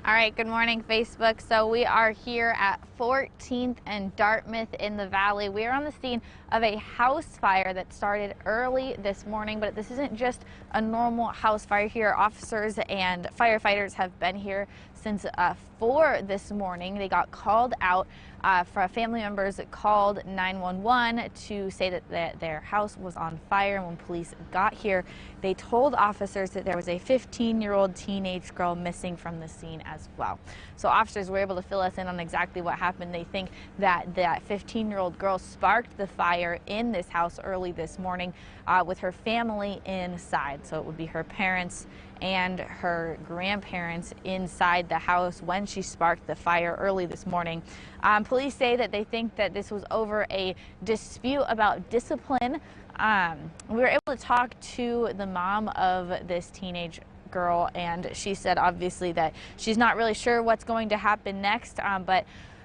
All right, good morning, Facebook. So we are here at 14th and Dartmouth in the Valley. We are on the scene of a house fire that started early this morning, but this isn't just a normal house fire here. Officers and firefighters have been here since 4 this morning. They got called out for family members called 911 to say that their house was on fire. And when police got here, they told officers that there was a 15-year-old teenage girl missing from the scene as well. So officers were able to fill us in on exactly what happened. They think that that 15-year-old girl sparked the fire in this house early this morning with her family inside. So it would be her parents and her grandparents inside the house when she sparked the fire early this morning. Police say that they think that this was over a dispute about discipline. We were able to talk to the mom of this teenage girl, and she said obviously that she's not really sure what's going to happen next, but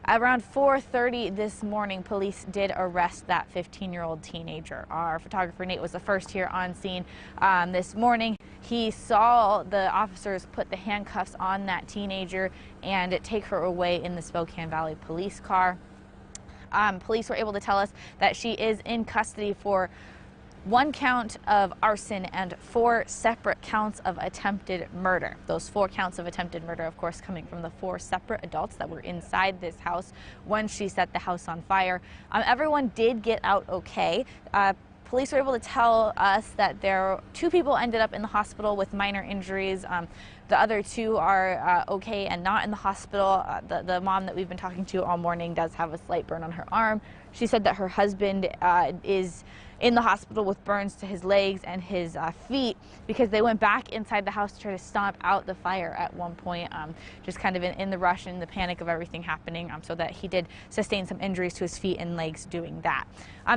around 4:30 this morning, police did arrest that 15-year-old teenager. Our photographer Nate was the first here on scene this morning. He saw the officers put the handcuffs on that teenager and take her away in the Spokane Valley police car. Police were able to tell us that she is in custody for 1 count of arson and 4 separate counts of attempted murder. Those 4 counts of attempted murder, of course, coming from the 4 separate adults that were inside this house when she set the house on fire. Everyone did get out okay. Police were able to tell us that 2 people ended up in the hospital with minor injuries. The other 2 are okay and not in the hospital. The mom that we've been talking to all morning does have a slight burn on her arm. She said that her husband is in the hospital with burns to his legs and his feet because they went back inside the house to try to stomp out the fire at one point, just kind of in the rush and the panic of everything happening, so that he did sustain some injuries to his feet and legs doing that.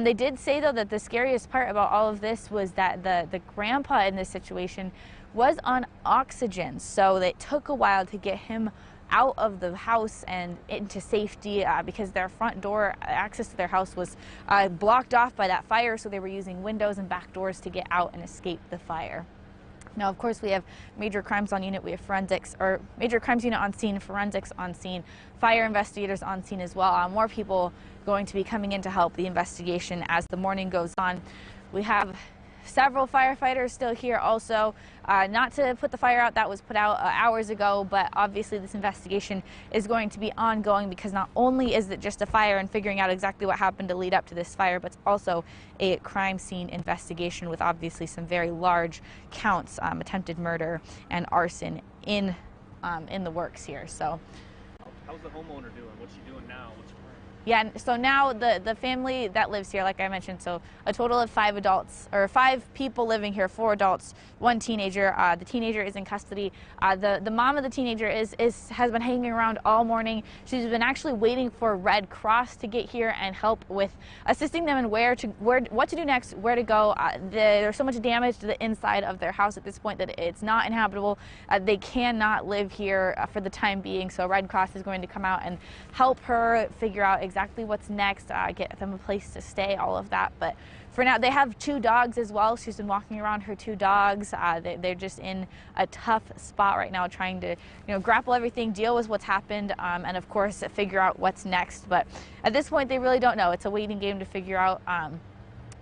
They did say, though, that the scariest part about all of this was that the grandpa in this situation was on oxygen, so it took a while to get him out of the house and into safety because their front door access to their house was blocked off by that fire, so they were using windows and back doors to get out and escape the fire. Now, of course, we have major crimes on unit, we have forensics, or major crimes unit on scene, forensics on scene, fire investigators on scene as well. More people going to be coming in to help the investigation as the morning goes on. We have several firefighters still here also, not to put the fire out that was put out hours ago, but obviously this investigation is going to be ongoing because not only is it just a fire and figuring out exactly what happened to lead up to this fire, but it's also a crime scene investigation with obviously some very large counts, attempted murder and arson in the works here. So how's the homeowner doing? What's she doing now? What's her plan? yeah, so now the family that lives here, like I mentioned, so a total of 5 adults, or 5 people living here, 4 adults, 1 teenager. The teenager is in custody. The mom of the teenager has been hanging around all morning. She's been actually waiting for Red Cross to get here and help with assisting them in what to do next, where to go. There's so much damage to the inside of their house at this point that it's not inhabitable. They cannot live here for the time being, so Red Cross is going to come out and help her figure out exactly what's next, get them a place to stay, all of that. But for now, they have 2 dogs as well. She's been walking around her 2 dogs. They're just in a tough spot right now, trying to grapple everything, deal with what's happened, and of course figure out what's next. But at this point, they really don't know. It's a waiting game to figure out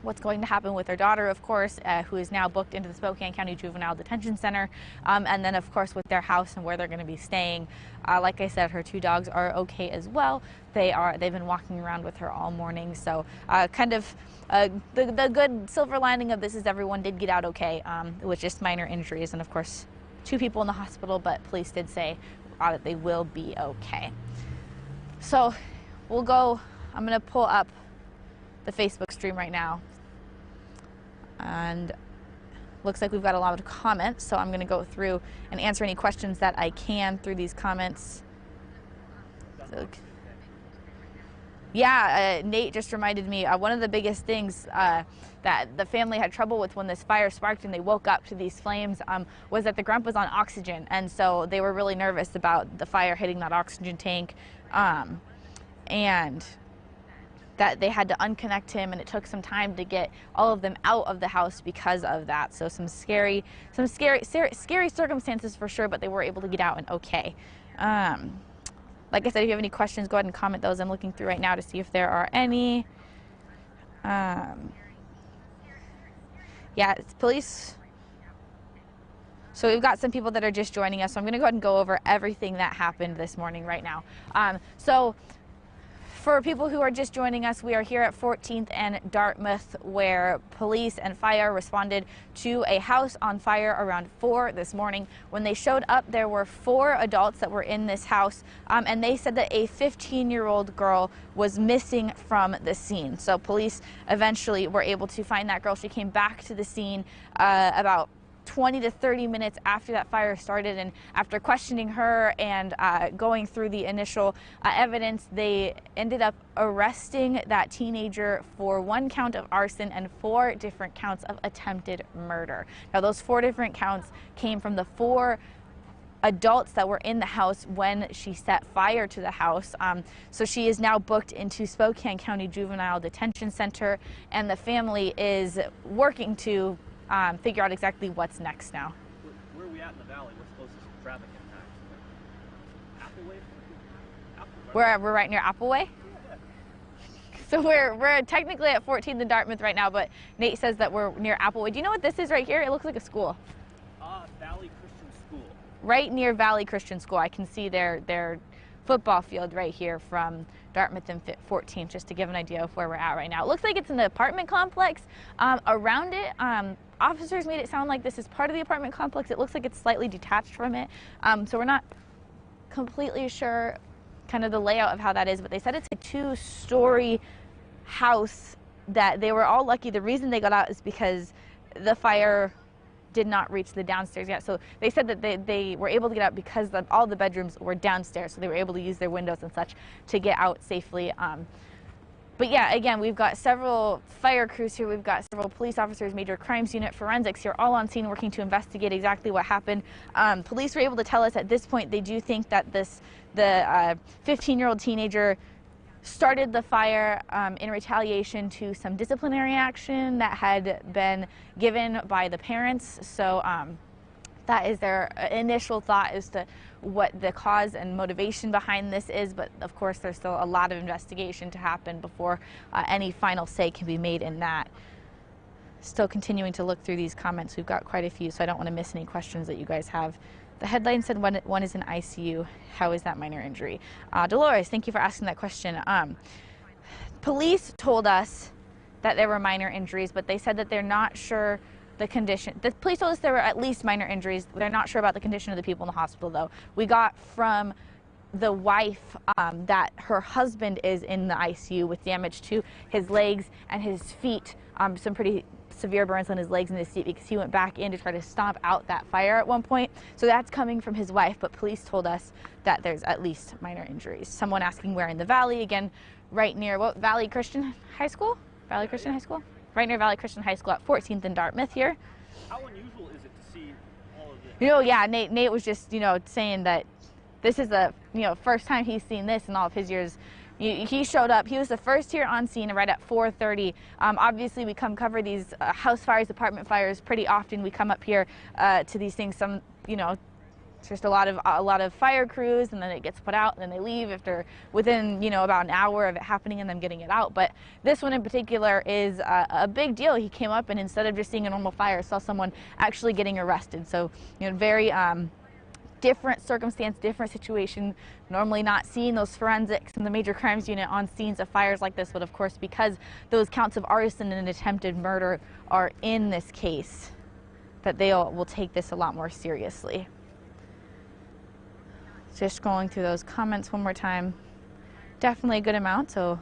what's going to happen with their daughter, of course, who is now booked into the Spokane County Juvenile Detention Center, and then of course with their house and where they're going to be staying. Like I said, her 2 dogs are okay as well. They've been walking around with her all morning, so kind of the good silver lining of this is everyone did get out okay, with just minor injuries, and of course 2 people in the hospital, but police did say that they will be okay. So we'll go, I'm going to pull up the Facebook stream right now, and looks like we've got a lot of comments, so I'm going to go through and answer any questions that I can through these comments. So, yeah, Nate just reminded me, one of the biggest things that the family had trouble with when this fire sparked and they woke up to these flames was that the grandpa was on oxygen, and so they were really nervous about the fire hitting that oxygen tank, and that they had to unconnect him, and it took some time to get all of them out of the house because of that. So some scary circumstances for sure, but they were able to get out and okay. Like I said, if you have any questions, go ahead and comment those. I'm looking through right now to see if there are any. Yeah, it's police. So we've got some people that are just joining us. So I'm going to go ahead and go over everything that happened this morning right now. So for people who are just joining us, we are here at 14th and Dartmouth, where police and fire responded to a house on fire around 4 this morning. When they showed up, there were 4 adults that were in this house, and they said that a 15-year-old girl was missing from the scene. So police eventually were able to find that girl. She came back to the scene about 20 to 30 minutes after that fire started, and after questioning her and going through the initial evidence, they ended up arresting that teenager for 1 count of arson and 4 different counts of attempted murder. Now, those 4 different counts came from the 4 adults that were in the house when she set fire to the house. So she is now booked into Spokane County Juvenile Detention Center, and the family is working to figure out exactly what's next now. Where are we at in the valley? What's closest traffic impacts? Appleway? We're right near Appleway. So we're technically at 14th and Dartmouth right now, but Nate says that we're near Appleway. Do you know what this is right here? It looks like a school. Valley Christian School. Right near Valley Christian School. I can see their football field right here from Dartmouth and 14th, just to give an idea of where we're at right now. It looks like it's an apartment complex. Around it, officers made it sound like this is part of the apartment complex. It looks like it's slightly detached from it. So we're not completely sure kind of the layout of how that is, but they said it's a 2-story house that they were all lucky. The reason they got out is because the fire did not reach the downstairs yet. So they said that they were able to get out because all the bedrooms were downstairs, so they were able to use their windows and such to get out safely. But yeah, again, we've got several fire crews here. We've got several police officers, major crimes unit, forensics here, all on scene working to investigate exactly what happened. Police were able to tell us at this point they do think that the 15-year-old teenager started the fire in retaliation to some disciplinary action that had been given by the parents. So that is their initial thought as to what the cause and motivation behind this is, but of course there's still a lot of investigation to happen before any final say can be made in that. Still continuing to look through these comments. We've got quite a few, so I don't want to miss any questions that you guys have. The headline said one is in ICU. How is that minor injury? Dolores, thank you for asking that question. Police told us that there were minor injuries, but they said that they're not sure the condition. The police told us there were at least minor injuries. They're not sure about the condition of the people in the hospital, though. We got from the wife that her husband is in the ICU with damage to his legs and his feet, some pretty severe burns on his legs and his feet because he went back in to try to stomp out that fire at one point. So that's coming from his wife, but police told us that there's at least minor injuries. Someone asking where in the valley, again, right near what, Valley Christian High School? Valley Christian High School? Right near Valley Christian High School at 14th and Dartmouth here. How unusual is it to see all of this? You know, yeah, Nate was just, saying that this is the, first time he's seen this in all of his years. He showed up. He was the first here on scene right at 4:30. Obviously, we come cover these house fires, apartment fires pretty often. We come up here to these things. Some, it's just a lot of fire crews, and then it gets put out, and then they leave after within about an hour of it happening and them getting it out. But this one in particular is a big deal. He came up, and instead of just seeing a normal fire, saw someone actually getting arrested. So very different circumstance, different situation. Normally not seeing those forensics and the major crimes unit on scenes of fires like this, but of course because those counts of arson and attempted murder are in this case, that they will take this a lot more seriously. Just scrolling through those comments one more time. Definitely a good amount. So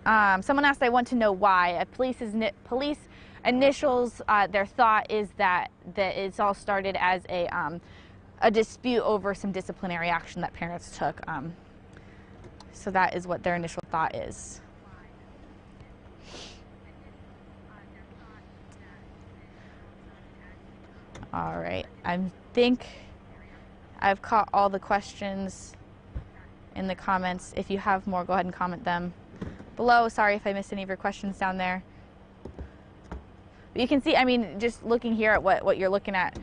someone asked, I want to know why. Police initials, their thought is that it's all started as a dispute over some disciplinary action that parents took. So that is what their initial thought is. All right, I think I've caught all the questions in the comments. If you have more, go ahead and comment them below. Sorry if I missed any of your questions down there. But you can see, just looking here at what you're looking at,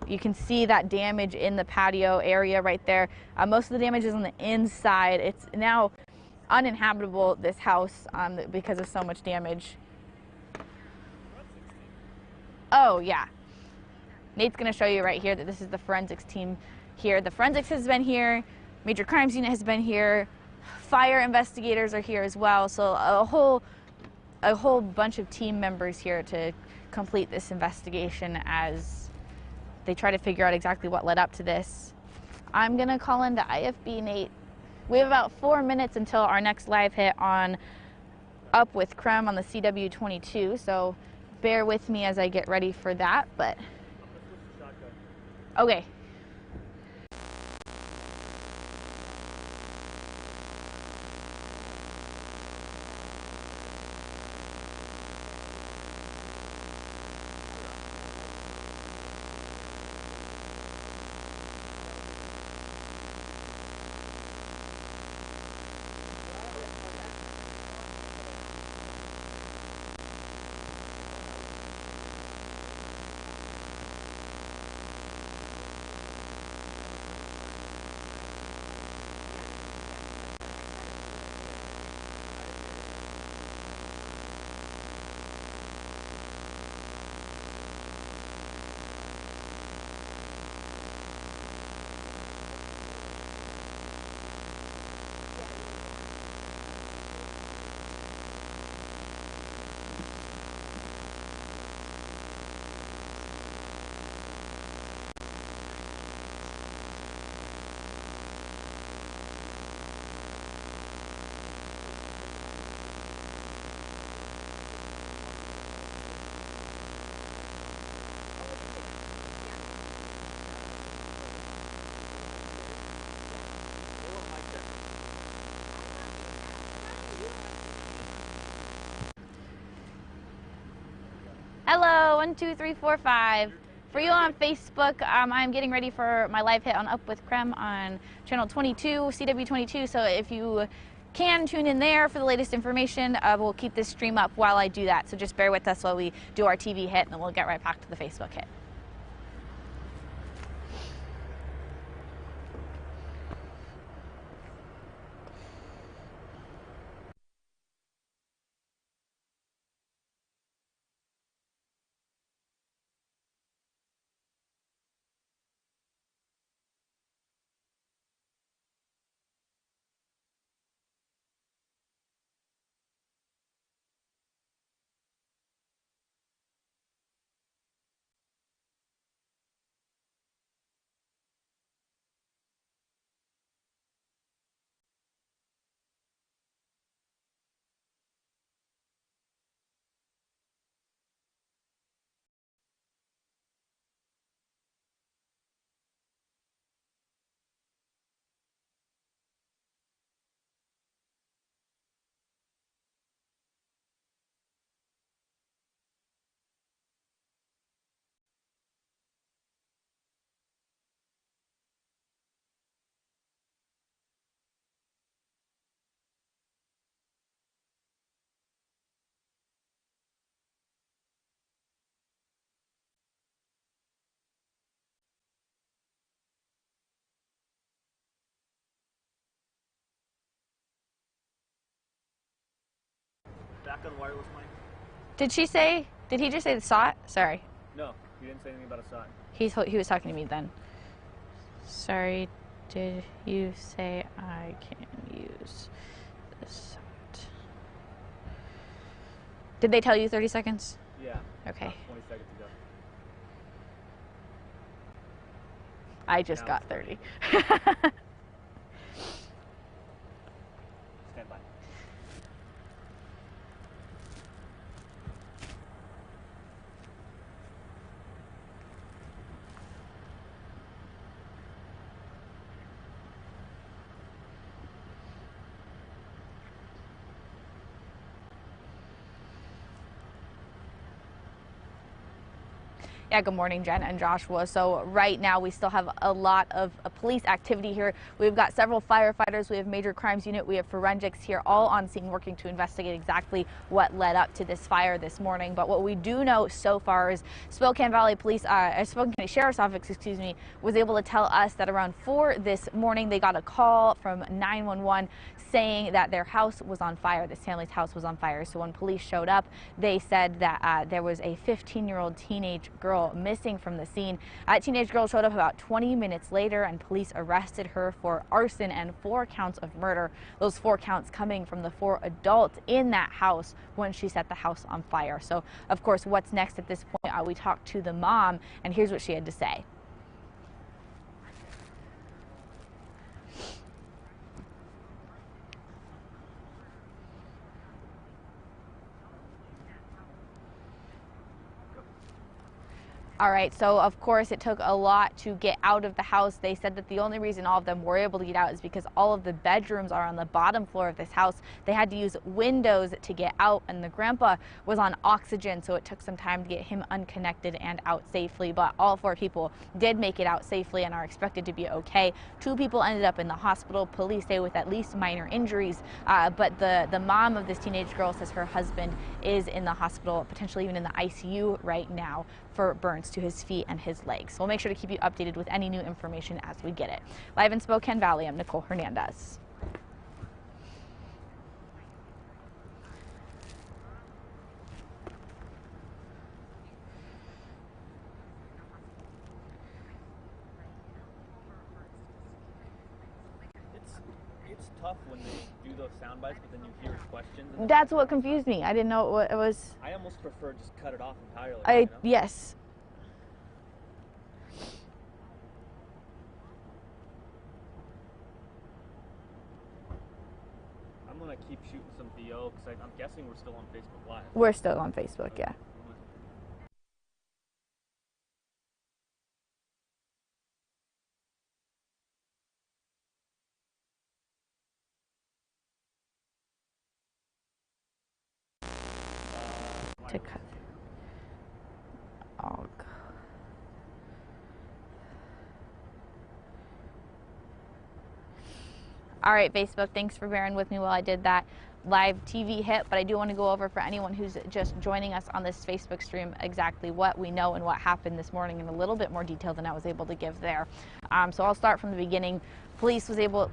You can see that damage in the patio area right there. Most of the damage is on the inside. It's now uninhabitable, this house, because of so much damage. Oh, yeah. Nate's going to show you right here that this is the forensics team here. The forensics has been here. Major crimes unit has been here. Fire investigators are here as well. So a whole bunch of team members here to complete this investigation as they try to figure out exactly what led up to this. I'm going to call into IFB, Nate. We have about 4 minutes until our next live hit on Up with Creme on the CW22, so bear with me as I get ready for that, but okay. Hello, 1, 2, 3, 4, 5. For you on Facebook, I'm getting ready for my live hit on Up with Creme on channel 22, CW22. So if you can tune in there for the latest information, we'll keep this stream up while I do that. So just bear with us while we do our TV hit, and then we'll get right back to the Facebook hit. Back on wireless mic. Did he just say the SOT? Sorry. No, you didn't say anything about a SOT. He was talking to me then. Sorry, did you say I can use the SOT? Did they tell you 30 seconds? Yeah. Okay. 20 seconds ago. I just got 30. Stand by. Yeah, good morning, Jen and Joshua. So right now we still have a lot of police activity here. We've got several firefighters, we have major crimes unit, we have forensics here, all on scene working to investigate exactly what led up to this fire this morning. But what we do know so far is Spokane Valley Police, Spokane County Sheriff's Office, was able to tell us that around 4 this morning they got a call from 911 saying that their house was on fire. This family's house was on fire. So when police showed up, they said that there was a 15-year-old teenage girl missing from the scene. That teenage girl showed up about 20 minutes later, and police arrested her for arson and 4 counts of murder. Those 4 counts coming from the 4 adults in that house when she set the house on fire. So, of course, what's next at this point? We talked to the mom, and here's what she had to say. All right, so of course it took a lot to get out of the house. They said that the only reason all of them were able to get out is because all of the bedrooms are on the bottom floor of this house. They had to use windows to get out, and the grandpa was on oxygen, so it took some time to get him unconnected and out safely. But all 4 people did make it out safely and are expected to be okay. 2 people ended up in the hospital, police say, with at least minor injuries. But the mom of this teenage girl says her husband is in the hospital, potentially even in the ICU right now, for burns to his feet and his legs. So we'll make sure to keep you updated with any new information as we get it. Live in Spokane Valley, I'm Nicole Hernandez. It's tough when they do those sound bites, but then you hear questions. That's what confused me. I didn't know what it was. I almost prefer just cut it off entirely. Yes. I'm gonna keep shooting some VO because I'm guessing we're still on Facebook Live. We're still on Facebook, yeah. To cut. Oh, God. All right, Facebook, thanks for bearing with me while I did that live TV hit, but I do want to go over for anyone who's just joining us on this Facebook stream exactly what we know and what happened this morning in a little bit more detail than I was able to give there. So I'll start from the beginning. Police were able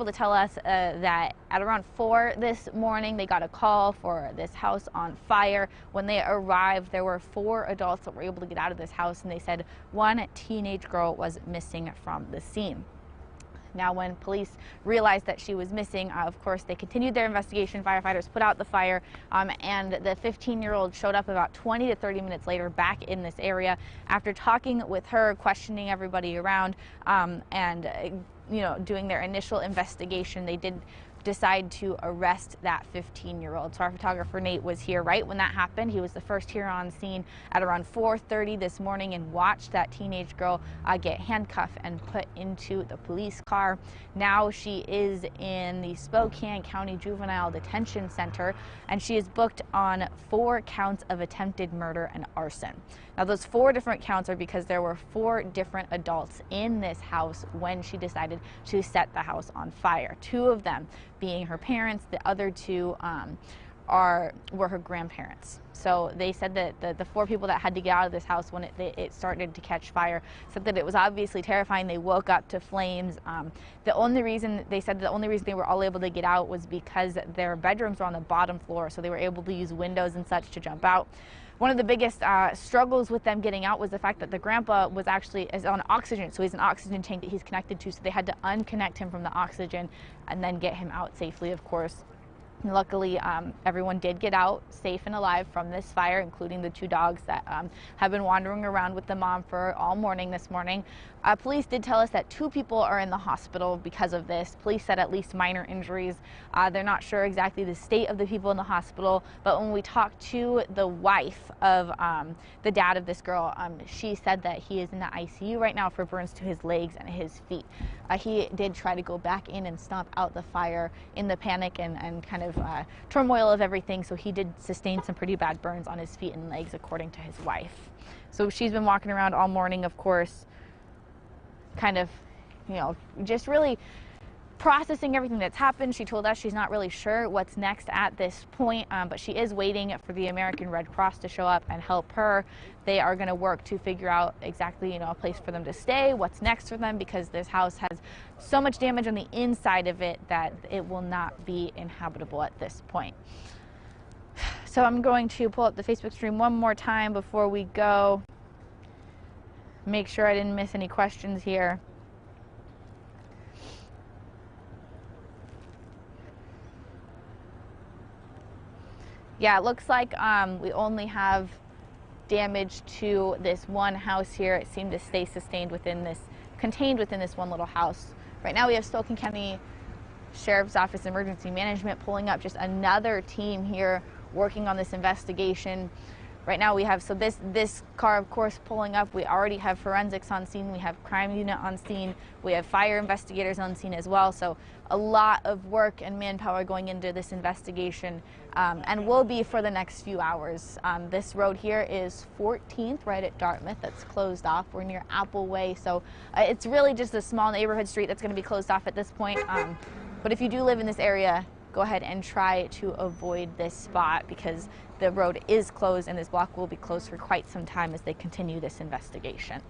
to tell us that at around 4 this morning they got a call for this house on fire. When they arrived, there were 4 adults that were able to get out of this house, and they said 1 teenage girl was missing from the scene. Now, when police realized that she was missing, of course, they continued their investigation. Firefighters put out the fire, and the 15-year-old showed up about 20 to 30 minutes later back in this area. After talking with her, questioning everybody around, and doing their initial investigation, they did decide to arrest that 15-year-old. So our photographer Nate was here right when that happened. He was the first here on scene at around 4:30 this morning and watched that teenage girl get handcuffed and put into the police car. Now she is in the Spokane County Juvenile Detention Center, and she is booked on 4 counts of attempted murder and arson. Now those 4 different counts are because there were 4 different adults in this house when she decided to set the house on fire. 2 of them being her parents, the other 2 were her grandparents. So they said that the 4 people that had to get out of this house when it started to catch fire said that it was obviously terrifying. They woke up to flames. The only reason they were all able to get out was because their bedrooms were on the bottom floor, so they were able to use windows and such to jump out. One of the biggest struggles with them getting out was the fact that the grandpa is on oxygen, so he's an oxygen tank that he's connected to, so they had to unconnect him from the oxygen and then get him out safely, of course. Luckily, everyone did get out safe and alive from this fire, including the 2 dogs that have been wandering around with the mom for all morning this morning. Police did tell us that 2 people are in the hospital because of this. Police said at least minor injuries. They're not sure exactly the state of the people in the hospital, but when we talked to the wife of the dad of this girl, she said that he is in the ICU right now for burns to his legs and his feet. He did try to go back in and stomp out the fire in the panic and kind of of turmoil of everything. So he did sustain some pretty bad burns on his feet and legs, according to his wife. So she's been walking around all morning, of course, kind of, you know, just really processing everything that's happened. She told us she's not really sure what's next at this point, but she is waiting for the American Red Cross to show up and help her. They are going to work to figure out exactly, you know, a place for them to stay, what's next for them, because this house has so much damage on the inside of it that it will not be inhabitable at this point. So I'm going to pull up the Facebook stream one more time before we go. Make sure I didn't miss any questions here. Yeah, it looks like we only have damage to this one house here. It seemed to stay contained within this one little house. Right now we have Spokane County Sheriff's Office Emergency Management pulling up, just another team here working on this investigation. Right now we have, so this car, of course, pulling up. We already have forensics on scene. We have crime unit on scene. We have fire investigators on scene as well. So a lot of work and manpower going into this investigation, and will be for the next few hours. This road here is 14th, right at Dartmouth. That's closed off. We're near Apple Way, so it's really just a small neighborhood street that's going to be closed off at this point. But if you do live in this area, go ahead and try to avoid this spot, because the road is closed and this block will be closed for quite some time as they continue this investigation.